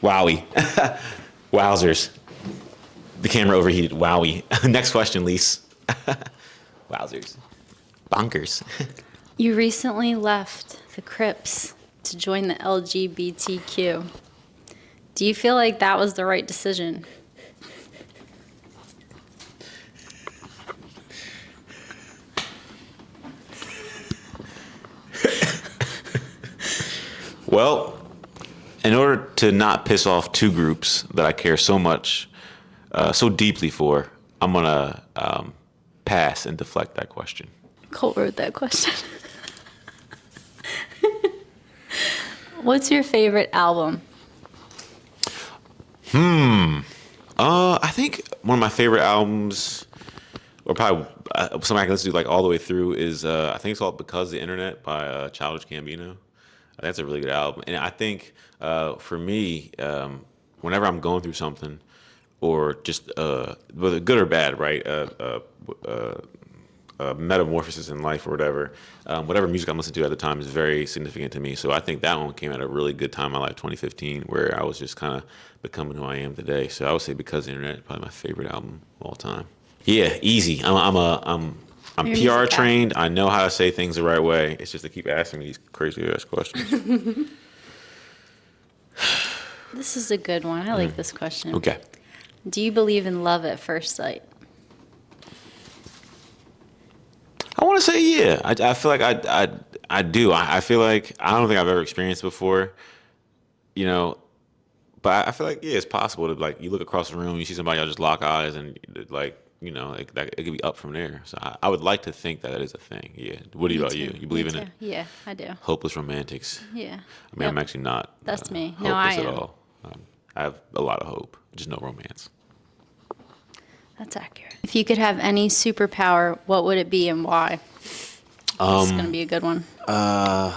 Wowie. Wowzers. The camera overheated. Wowie. Next question, Lise. Wowzers. Bonkers. You recently left the Crips to join the LGBTQ. Do you feel like that was the right decision? Well, in order to not piss off two groups that I care so much, so deeply for, I'm going to pass and deflect that question. Cole wrote that question. What's your favorite album? I think one of my favorite albums, or probably something I can listen to like all the way through, is I think it's called "Because the Internet" by Childish Gambino. That's a really good album, and I think for me, whenever I'm going through something, or just whether good or bad, right? Metamorphosis in life or whatever music I'm listening to at the time is very significant to me. So I think that one came at a really good time in my life, 2015, where I was just kind of becoming who I am today. So I would say Because the Internet is probably my favorite album of all time. Yeah, easy. I'm PR trained. I know how to say things the right way. It's just they keep asking me these crazy ass questions. This is a good one. I like this question. Okay. Do you believe in love at first sight? I want to say yeah. I feel like I do. I feel like I don't think I've ever experienced before, you know. But I feel like yeah, it's possible to like you look across the room, you see somebody, y'all just lock eyes, and like like that it could be up from there. So I would like to think that is a thing. Yeah. What Me about too. you? You believe in Me it? too. Yeah, I do. Hopeless romantics. Yeah. I mean, I'm actually not. That's me. No, I hopeless am. at all. I have a lot of hope, just no romance. That's accurate. If you could have any superpower, what would it be and why? This is going to be a good one. I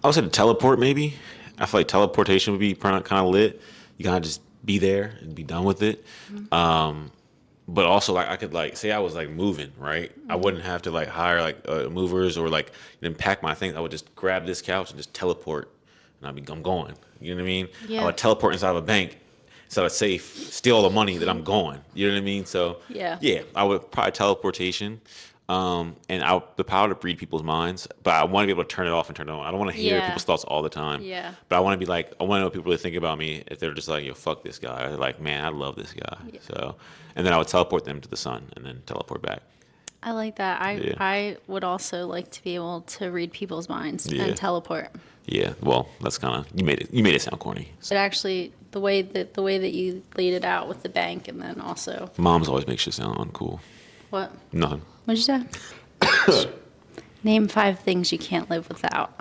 would say to teleport, maybe. I feel like teleportation would be kind of lit. You kind of just be there and be done with it. But also, like, I could, like, say I was, like, moving, right? I wouldn't have to, like, hire, like, movers or, like, then pack my things. I would just grab this couch and just teleport, and I'm going. You know what I mean? Yeah. I would teleport inside of a bank, inside a safe, steal all the money that I'm going. You know what I mean? So, Yeah. I would probably teleportation. And the power to read people's minds, but I want to be able to turn it off and turn it on. I don't want to hear Yeah. people's thoughts all the time. Yeah. But I want to be like, I want to know what people really think about me. If they're just like, yo, fuck this guy. They're like, man, I love this guy. Yeah. So, and then I would teleport them to the sun and then teleport back. I like that. Yeah. I would also like to be able to read people's minds Yeah. and teleport. Yeah. Well, that's kind of you made it sound corny. But actually, the way that you laid it out with the bank, and then also Moms always make shit sound uncool. what? Nothing. What'd you say? Name 5 things you can't live without.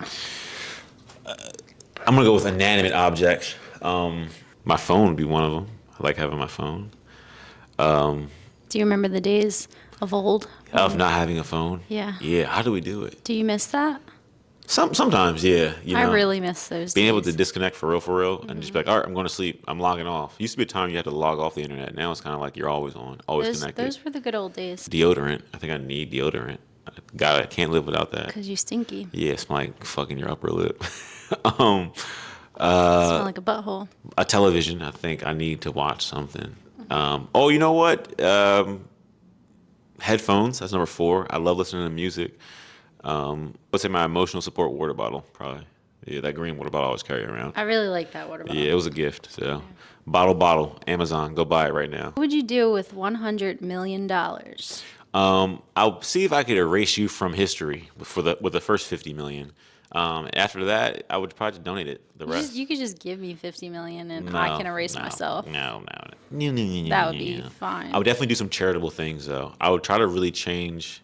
I'm gonna go with inanimate objects. My phone would be one of them. I like having my phone. Do you remember the days of old? Of not having a phone. Yeah. Yeah. How do we do it? Do you miss that? Sometimes, yeah. You know, I really miss those being days. able to disconnect for real, and just be like, all right, I'm going to sleep. I'm logging off. Used to be a time you had to log off the internet. Now it's kind of like you're always on, always connected. Those were the good old days. Deodorant. I think I need deodorant. God, I can't live without that. Because you stinky. Yeah, it's like fucking your upper lip. Smell like a butthole. A television. I think I need to watch something. Oh, you know what? Headphones. That's number 4. I love listening to music. Let's say my emotional support water bottle, probably. Yeah, that green water bottle I always carry around. I really like that water bottle. Yeah, it was a gift. So, bottle, Amazon, go buy it right now. What would you do with $100 million? I'll see if I could erase you from history with the first 50 million. After that, I would probably donate it. The rest. You could just give me $50 million and No, I can erase no, myself. No. That would be fine. I would definitely do some charitable things, though. I would try to really change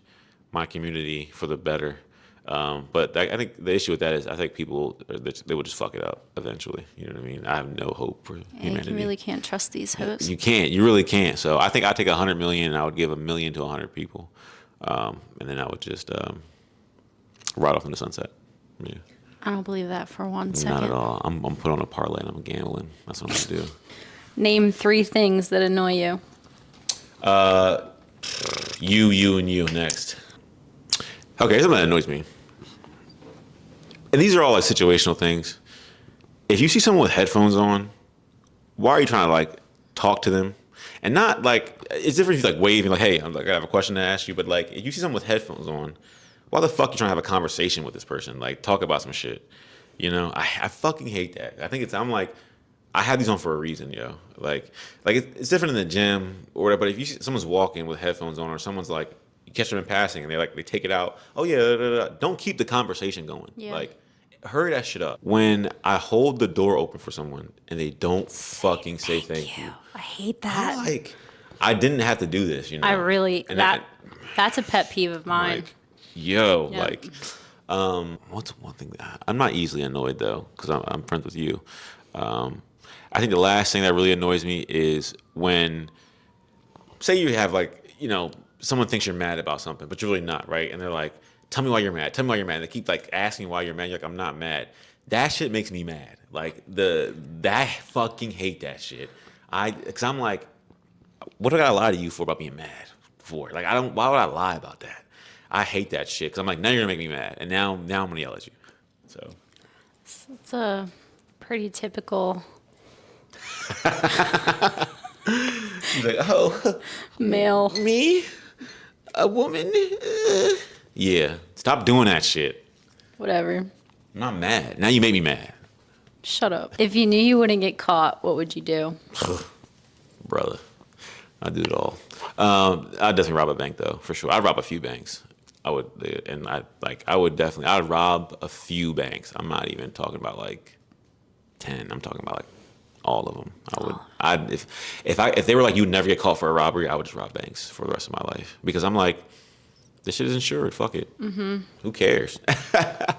my community for the better. But I think the issue with that is I think people, they would just fuck it up eventually. You know what I mean? I have no hope for humanity. You really can't trust these hosts. You can't. You really can't. So I think I'd take 100 million and I would give 1 million to 100 people. And then I would just ride off in the sunset. Yeah. I don't believe that for 1 second. Not at all. I'm put on a parlay and I'm gambling. That's what I'm going to do. Name 3 things that annoy you. You next. Okay, something that annoys me. And these are all like situational things. if you see someone with headphones on, why are you trying to like talk to them? And not like it's different if you like waving like, hey, I have a question to ask you. But like if you see someone with headphones on, why the fuck you trying to have a conversation with this person? Like talk about some shit. I fucking hate that. I think I'm like I have these on for a reason, yo. Like it's different in the gym or whatever. But if you see someone's walking with headphones on, or someone's like you catch them in passing and they take it out. Oh yeah, da, da, da. Don't keep the conversation going. Yeah. Like hurry that shit up. When I hold the door open for someone and they don't fucking say thank you. I hate I'm that. like, I didn't have to do this, I really And that's a pet peeve of mine. like, yo, Yep. like, what's one thing I'm not easily annoyed though, because I'm friends with you. I think the last thing that really annoys me is when, say you have like, someone thinks you're mad about something, but you're really not, right? And they're like, tell me why you're mad. Tell me why you're mad. And they keep like asking why you're mad. You're like, I'm not mad. That shit makes me mad. Like I fucking hate that shit. Cause I'm like, what do I gotta lie to you for about being mad for? Like, why would I lie about that? I hate that shit. Cause I'm like, now you're gonna make me mad. And now I'm gonna yell at you. So. It's a pretty typical He's like, oh, male. me? A woman? Yeah. Stop doing that shit. Whatever. I'm not mad. Now you made me mad. Shut up. If you knew you wouldn't get caught, what would you do? Brother. I'd do it all. I'd definitely rob a bank though, for sure. I'd rob a few banks. I would, and I'd rob a few banks. I'm not even talking about like 10. I'm talking about like all of them. If they were like, you'd never get caught for a robbery, I would just rob banks for the rest of my life. Because I'm like, this shit is insured. Fuck it. Mm-hmm. Who cares? I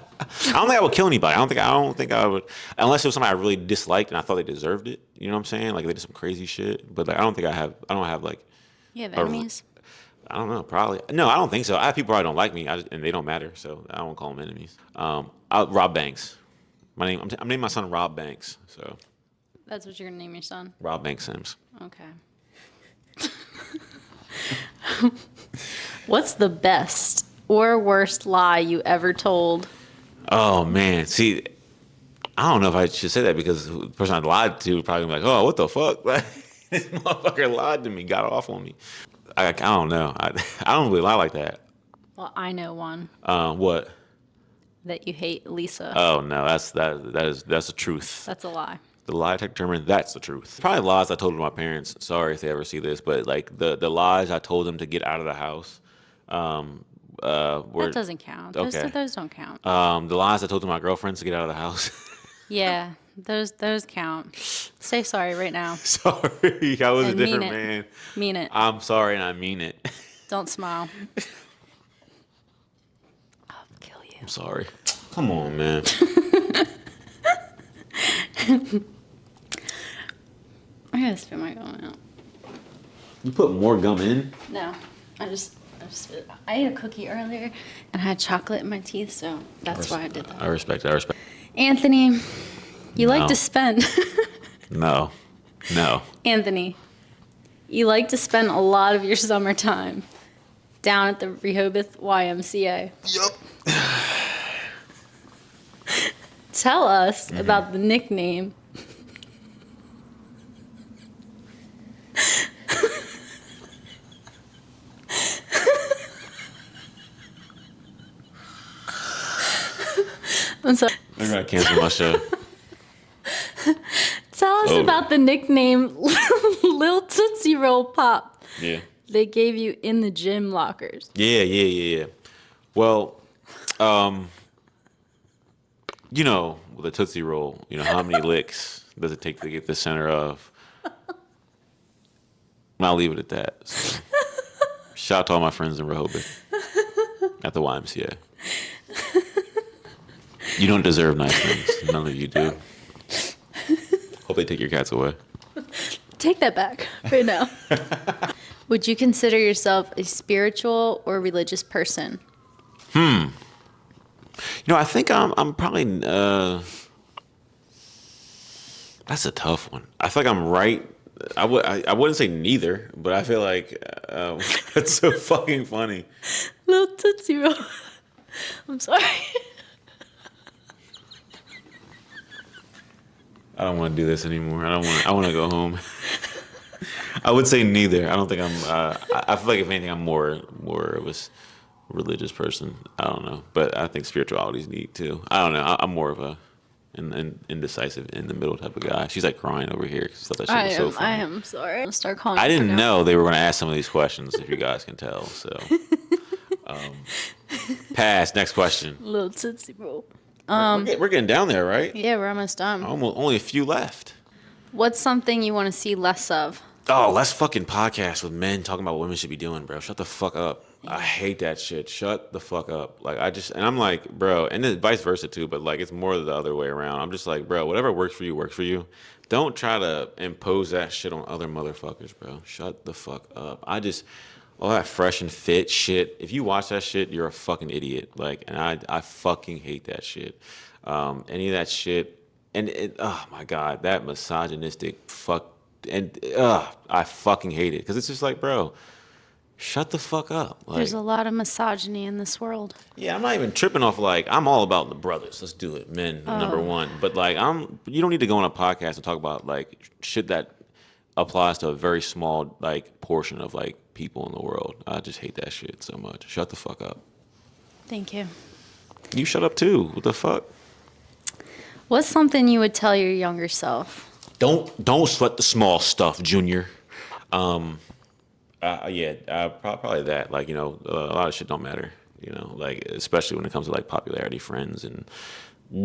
don't think I would kill anybody. I don't think I would, unless it was somebody I really disliked and I thought they deserved it. You know what I'm saying? Like they did some crazy shit. But like, I don't have like, You have a- enemies? I don't know, probably. No, I don't think so. I have people who don't like me, and they don't matter, so I won't call them enemies. I'll rob Banks. I'm naming my son Rob Banks, so That's what you're gonna name your son? Rob Banks Sims. Okay. What's the best or worst lie you ever told? Oh man, see, I don't know if I should say that because the person I lied to would probably be like, "Oh, what the fuck? Like, this motherfucker lied to me, got off on me." I don't know. I don't really lie like that. Well, I know one. What? That you hate Lisa. Oh no, that's the truth. That's a lie. The lie detector determined that's the truth. Probably lies I told to my parents. Sorry if they ever see this, but like the lies I told them to get out of the house. That doesn't count. Okay. Those don't count. The lies I told to my girlfriends to get out of the house. Yeah, those count. Say sorry right now. Sorry, I was a And mean different it. man. Mean it. I'm sorry and I mean it. Don't smile. I'll kill you. I'm sorry. Come on, man. I gotta spit my gum out. You put more gum in? No, I just I ate a cookie earlier and I had chocolate in my teeth, so that's why I did that. I respect it. Anthony, you like No. to spend. No. Anthony, you like to spend a lot of your summertime down at the Rehoboth YMCA. Yup. Tell us about the nickname. I'm sorry. They're gonna cancel my show. Tell us about the nickname Lil Tootsie Roll Pop Yeah. they gave you in the gym lockers. Yeah. Well, with a Tootsie Roll, how many licks does it take to get the center of? I'll leave it at that. So, shout out to all my friends in Rehoboth at the YMCA. You don't deserve nice things. None of you do. Hope they take your cats away. Take that back right now. Would you consider yourself a spiritual or religious person? I think I'm probably. That's a tough one. I feel like I'm right. I wouldn't say neither, but I feel like that's so fucking funny. Lil Tootsie Roll. I'm sorry. I don't want to do this anymore. I want to go home. I would say neither. I don't think I'm. I feel like if anything, I'm more of a religious person. I don't know, but I think spirituality is neat too. I don't know. I'm more of a indecisive, in the middle type of guy. She's like crying over here. She thought that shit was so funny. I am sorry. I'll start calling. I her didn't now. know they were going to ask some of these questions. If you guys can tell, so pass. Next question. Little tootsie roll. We're getting down there, right? Yeah, we're almost done. Almost only a few left. What's something you want to see less of? Oh, less fucking podcasts with men talking about what women should be doing, bro. Shut the fuck up. I hate that shit. Shut the fuck up. Like, and I'm like, bro, and then vice versa too, but like, it's more the other way around. I'm just like, bro, whatever works for you, works for you. Don't try to impose that shit on other motherfuckers, bro. Shut the fuck up. All that fresh and fit shit. If you watch that shit, you're a fucking idiot. Like, and I fucking hate that shit. Any of that shit. Oh my God, that misogynistic fuck. And I fucking hate it. Because it's just like, bro, shut the fuck up. Like, There's a lot of misogyny in this world. yeah, I'm not even tripping off like, I'm all about the brothers. Let's do it. Men, number one. But like, you don't need to go on a podcast and talk about like shit that applies to a very small like portion of like people in the world. I just hate that shit so much. Shut the fuck up. Thank you. You shut up too. What the fuck? What's something you would tell your younger self? Don't sweat the small stuff, Junior. Probably that. Like, you know, a lot of shit don't matter. You know, like especially when it comes to like popularity, friends and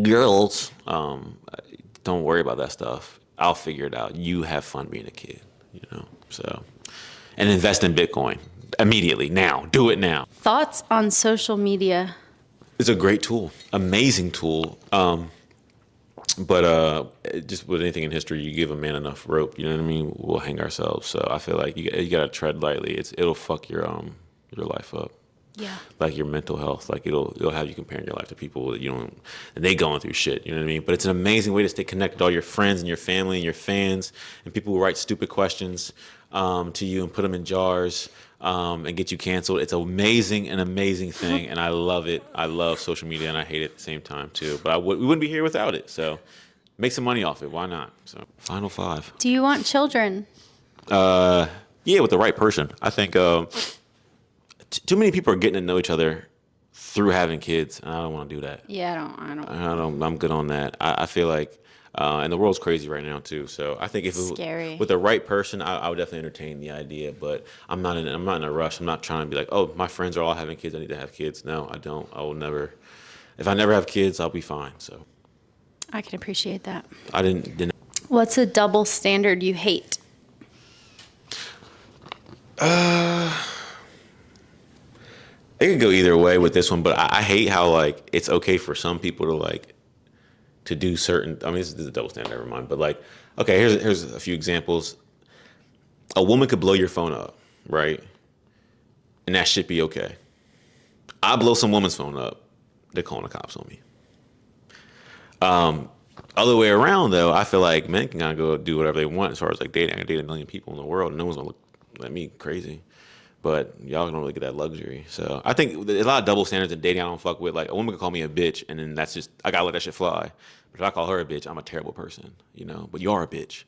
girls. Don't worry about that stuff. I'll figure it out. You have fun being a kid. You know, so and invest in Bitcoin immediately now. Do it now. Thoughts on social media? It's a great tool, amazing tool. But just with anything in history, you give a man enough rope, you know what I mean? We'll hang ourselves. So I feel like you gotta tread lightly. It'll fuck your life up. Yeah. Like your mental health. Like it'll have you comparing your life to people that you don't, and they going through shit. You know what I mean? But it's an amazing way to stay connected to all your friends and your family and your fans and people who write stupid questions to you and put them in jars. And get you canceled. It's an amazing thing, and I love it. I love social media, and I hate it at the same time too. But we wouldn't be here without it. So make some money off it. Why not? So final five. Do you want children? Yeah, with the right person. I think too many people are getting to know each other through having kids, and I don't want to do that. Yeah, I don't. I'm good on that. I feel like. And the world's crazy right now too. So I think if Scary. with the right person, I would definitely entertain the idea. But I'm not in a rush. I'm not trying to be like, oh, my friends are all having kids. I need to have kids. No, I don't. I will never. If I never have kids, I'll be fine. So I can appreciate that. I didn't. What's a double standard you hate? It could go either way with this one, but I hate how like it's okay for some people to like. To do certain, I mean, this is a double standard, never mind. But like, okay, here's a few examples. A woman could blow your phone up, right? And that should be okay. I blow some woman's phone up, they're calling the cops on me. Other way around, though, I feel like men can kind of go do whatever they want as far as like dating. I can date a million people in the world, and no one's gonna look at me crazy. But y'all don't really get that luxury. So I think there's a lot of double standards in dating I don't fuck with. Like a woman can call me a bitch, and then that's just, I gotta let that shit fly. But if I call her a bitch, I'm a terrible person, you know? But you are a bitch.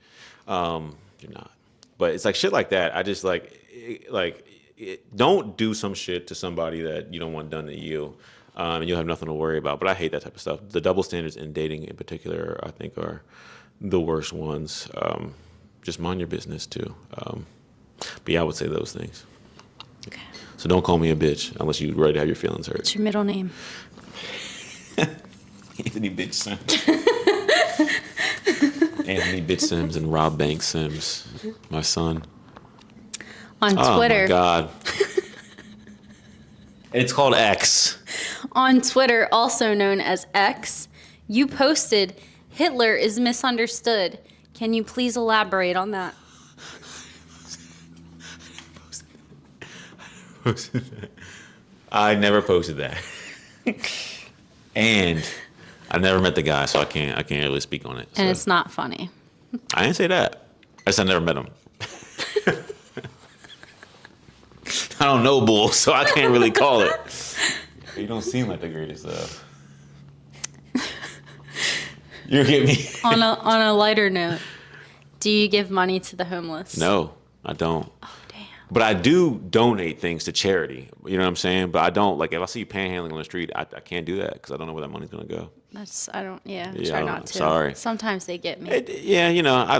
You're not. But it's like shit like that. I just don't do some shit to somebody that you don't want done to you. And you'll have nothing to worry about. But I hate that type of stuff. The double standards in dating in particular, I think are the worst ones. Just mind your business too. But yeah, I would say those things. Okay. So don't call me a bitch unless you're ready to have your feelings hurt. What's your middle name? Anthony Bitch Sims. Anthony Bitch Sims and Rob Banks Sims, my son. On Twitter. Oh my God. It's called X. On Twitter, also known as X, you posted, "Hitler is misunderstood. Can you please elaborate on that?" I never posted that. And I never met the guy, so I can't really speak on it. And so. it's not funny. I didn't say that. I said I never met him. I don't know Bull, so I can't really call it. You don't seem like the greatest You're getting me. On a lighter note, do you give money to the homeless? No, I don't. Oh, damn. But I do donate things to charity. You know what I'm saying? But I don't, like, if I see you panhandling on the street, I can't do that because I don't know where that money's going to go. Try not to. Sorry. Sometimes they get me. Yeah,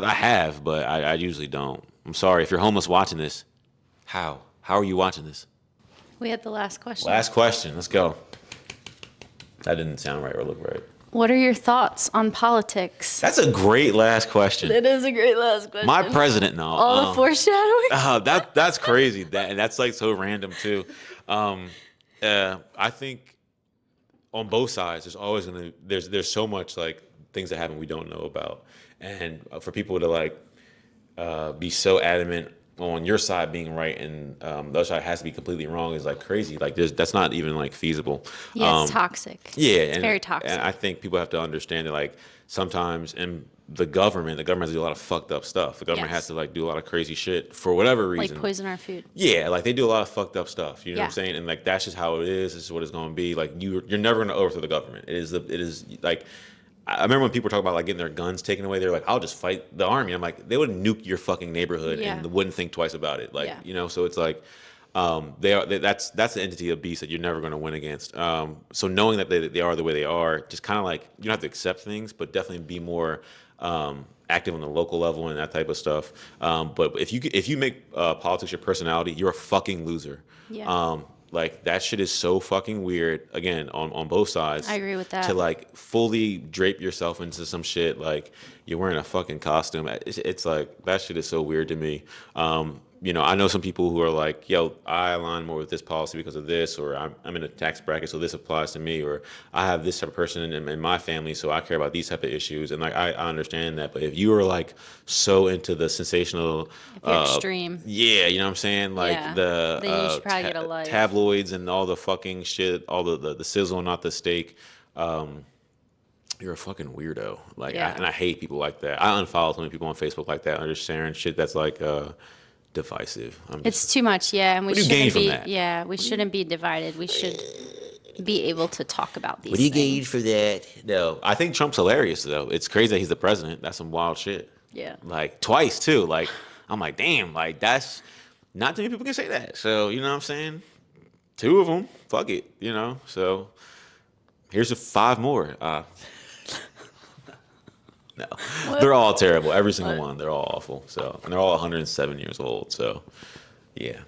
I have, but I usually don't. I'm sorry. If you're homeless watching this, how? How are you watching this? We had the last question. Last question. Let's go. That didn't sound right or look right. What are your thoughts on politics? That's a great last question. It is a great last question. My president, no. All the foreshadowing. That's crazy. And that's like so random too. I think on both sides, there's so much like things that happen we don't know about, and for people to like be so adamant on your side being right and the other side has to be completely wrong is like crazy. Like that's not even like feasible. Yeah, it's toxic. Yeah, it's very toxic. And I think people have to understand that like sometimes in the government has to do a lot of fucked up stuff. The government has to like do a lot of crazy shit for whatever reason. Like poison our food. Yeah, like they do a lot of fucked up stuff. You know what I'm saying? And like that's just how it is. This is what it's going to be. Like you're never going to overthrow the government. It is like. I remember when people were talking about like getting their guns taken away, they're like, I'll just fight the army. I'm like, they would nuke your fucking neighborhood and wouldn't think twice about it. Like, so it's like, that's the entity of beast that you're never going to win against. So knowing that they are the way they are, just kind of like, you don't have to accept things, but definitely be more, active on the local level and that type of stuff. But if you make politics your personality, you're a fucking loser. Yeah. Like that shit is so fucking weird. Again, on both sides. I agree with that. To like fully drape yourself into some shit like you're wearing a fucking costume. It's like that shit is so weird to me. I know some people who are like, yo, I align more with this policy because of this, or I'm in a tax bracket, so this applies to me, or I have this type of person in my family, so I care about these type of issues. And like I understand that, but if you are like so into the sensational, if you're extreme, yeah, you know what I'm saying, like then you should probably get a life. Tabloids and all the fucking shit, all the sizzle, not the steak. You're a fucking weirdo. Like, I hate people like that. I unfollow so many people on Facebook like that, under sharing shit that's like divisive. It's too much, yeah. And we what do you gain from that? Yeah, we shouldn't be divided. We should be able to talk about these. What do you gain for that? No, I think Trump's hilarious though. It's crazy that he's the president. That's some wild shit. Yeah. Like twice too. Like I'm like, damn. Like that's not too many people can say that. So you know what I'm saying? 2 of them. Fuck it. So here's 5 more. No, they're all terrible. Every single one. They're all awful. So, and they're all 107 years old. So, yeah.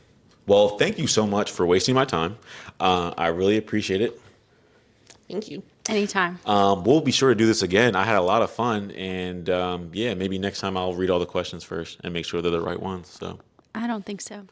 Well, thank you so much for wasting my time. I really appreciate it. Thank you. Anytime. We'll be sure to do this again. I had a lot of fun, and maybe next time I'll read all the questions first and make sure they're the right ones. So, I don't think so.